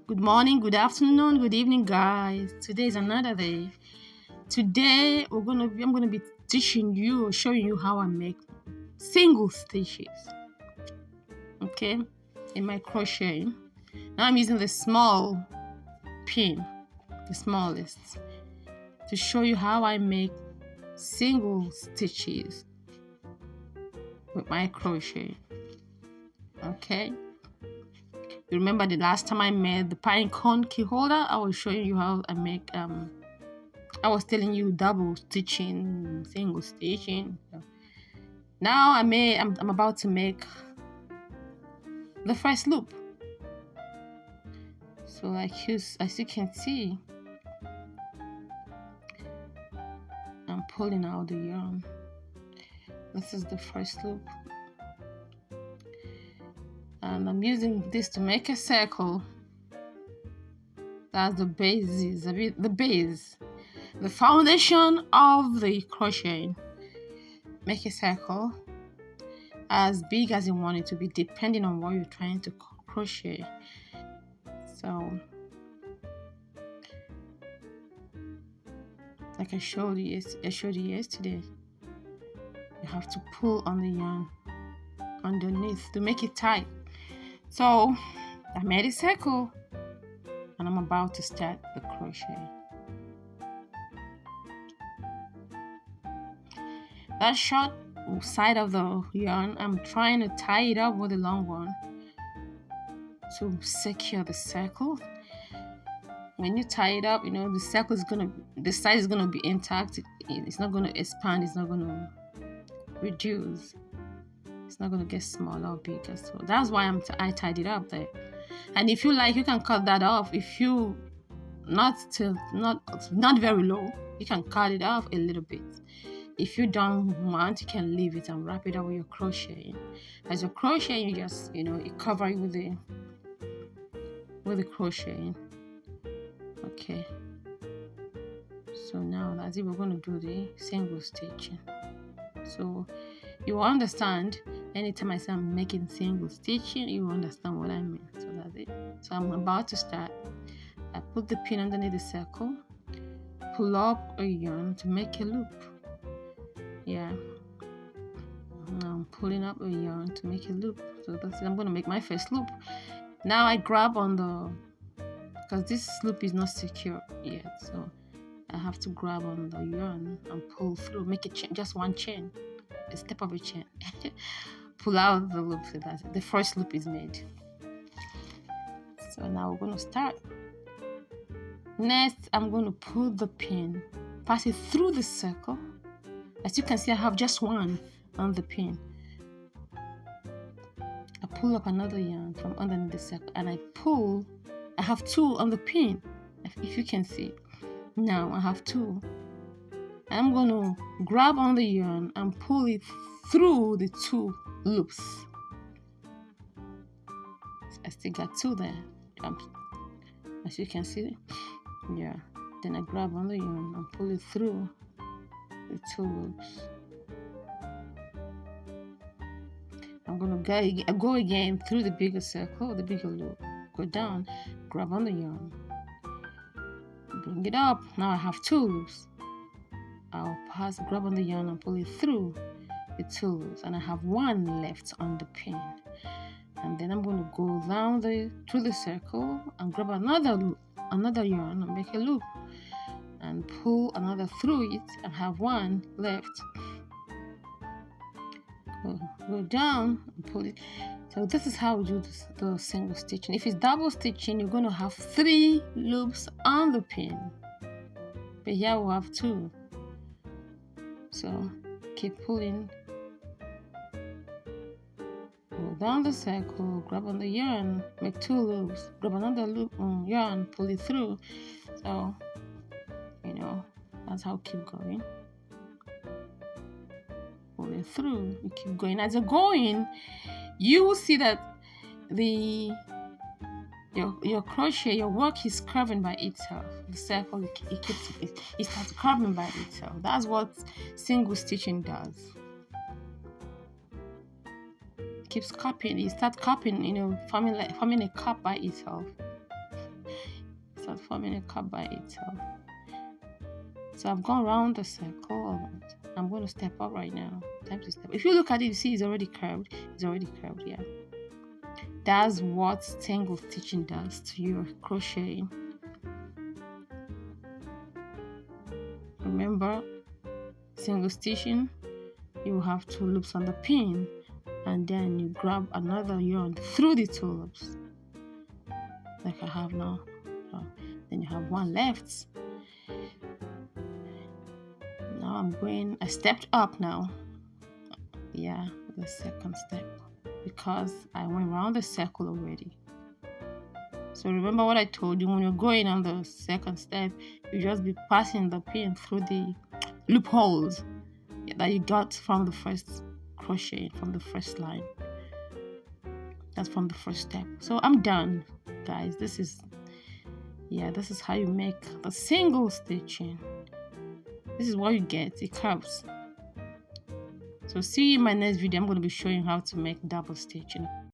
Good morning, good afternoon, good evening, guys. Today is another day. Today I'm gonna be teaching you or showing you how I make single stitches. Okay, in my crochet. Now I'm using the small pin, the smallest, to show you how I make single stitches with my crochet. Okay. You remember the last time I made the pine cone key holder? I was showing you how I make I was telling you double stitching, single stitching. Now I'm about to make the first loop. So as you can see, I'm pulling out the yarn. This is the first loop. And I'm using this to make a circle. That's the base, the foundation of the crochet. Make a circle as big as you want it to be, depending on what you're trying to crochet. So, like I showed you yesterday, you have to pull on the yarn underneath to make it tight. So, I made a circle, and I'm about to start the crochet. That short side of the yarn, I'm trying to tie it up with a long one to secure the circle. When you tie it up, the side is gonna be intact. It's not gonna expand. It's not gonna reduce. It's not gonna get smaller or bigger. So that's why I tied it up there. And if you like, you can cut that off. If you not very low, you can cut it off a little bit. If you don't want, you can leave it and wrap it up with your crochet. As you're crocheting, you just you cover it with the crochet. Okay. So now that's it. We're going to do the single stitching. So you will understand anytime I say I'm making single stitching, you will understand what I mean. So that's it. So I'm about to start. I put the pin underneath the circle, pull up a yarn to make a loop. Yeah. Now I'm pulling up a yarn to make a loop. So that's it. I'm going to make my first loop. Now I grab on because this loop is not secure yet. So I have to grab on the yarn and pull through, make a chain, just one chain, a step of a chain. Pull out the loop. So that's it. The first loop is made. So now we're going to start. Next, I'm going to pull the pin, pass it through the circle. As you can see, I have just one on the pin. I pull up another yarn from underneath the circle and I have two on the pin, if you can see. Now I have two. I'm going to grab on the yarn and pull it through the two loops. I still got two there. As you can see. Yeah. Then I grab on the yarn and pull it through the two loops. I'm going to go again through the bigger circle, the bigger loop. Go down, grab on the yarn, bring it up. Now I have two loops. I'll grab on the yarn and pull it through the two loops, and I have one left on the pin. And then I'm going to go down through the circle and grab another yarn and make a loop, and pull another through it and have one left. Go down and pull it. So this is how we do the single stitching. If it's double stitching, you're going to have 3 loops on the pin, but here we have 2. So keep pulling, go down the circle, grab on the yarn, make 2 loops, grab another loop on yarn, pull it through. So that's how we keep going. Pull it through, you keep going. As you're going, you will see that your crochet, your work is curving by itself. The circle, it starts curving by itself. That's what single stitching does. It keeps cupping. It starts cupping, forming a cup by itself. not forming a cup by itself. So I've gone around the circle. I'm going to step up right now. Time to step. If you look at it, you see it's already curved. It's already curved, yeah. That's what single stitching does to your crocheting. Remember, single stitching, you have 2 loops on the pin, and then you grab another yarn through the 2 loops, like I have now. Then you have 1 left. Now I stepped up now. Yeah, the second step, because I went around the circle already. So remember what I told you, when you're going on the second step, you just be passing the pin through the loopholes that you got from the first crochet, from the first line. That's from the first step. So I'm done, guys. This is how you make the single stitching. This is what you get. It curves. So see you in my next video. I'm going to be showing how to make double stitching.